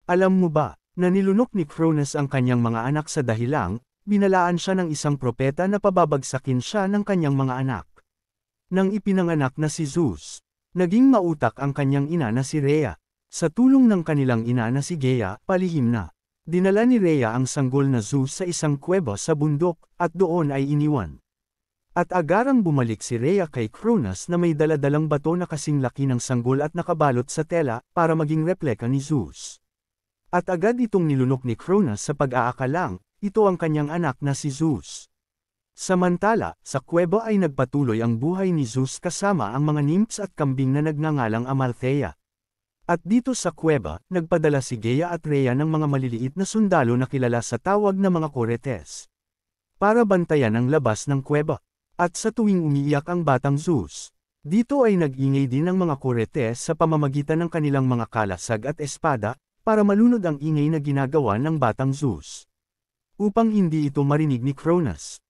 Alam mo ba, na nilunok ni Cronus ang kanyang mga anak sa dahilang, binalaan siya ng isang propeta na pababagsakin siya ng kanyang mga anak. Nang ipinanganak na si Zeus, naging mautak ang kanyang ina na si Rhea. Sa tulong ng kanilang ina na si Gaia, palihim na. Dinala ni Rhea ang sanggol na Zeus sa isang kuweba sa bundok, at doon ay iniwan. At agarang bumalik si Rhea kay Cronus na may daladalang bato na kasing laki ng sanggol at nakabalot sa tela, para maging replika ni Zeus. At agad itong nilunok ni Cronus sa pag-aakalang, ito ang kanyang anak na si Zeus. Samantala, sa kuweba ay nagpatuloy ang buhay ni Zeus kasama ang mga nymphs at kambing na nagngangalang Amalthea. At dito sa kuweba, nagpadala si Gaia at Rhea ng mga maliliit na sundalo na kilala sa tawag na mga Coretes, para bantayan ang labas ng kuweba. At sa tuwing umiiyak ang batang Zeus, dito ay nag-ingay din ang mga Coretes sa pamamagitan ng kanilang mga kalasag at espada, para malunod ang ingay na ginagawa ng batang Zeus. Upang hindi ito marinig ni Cronus.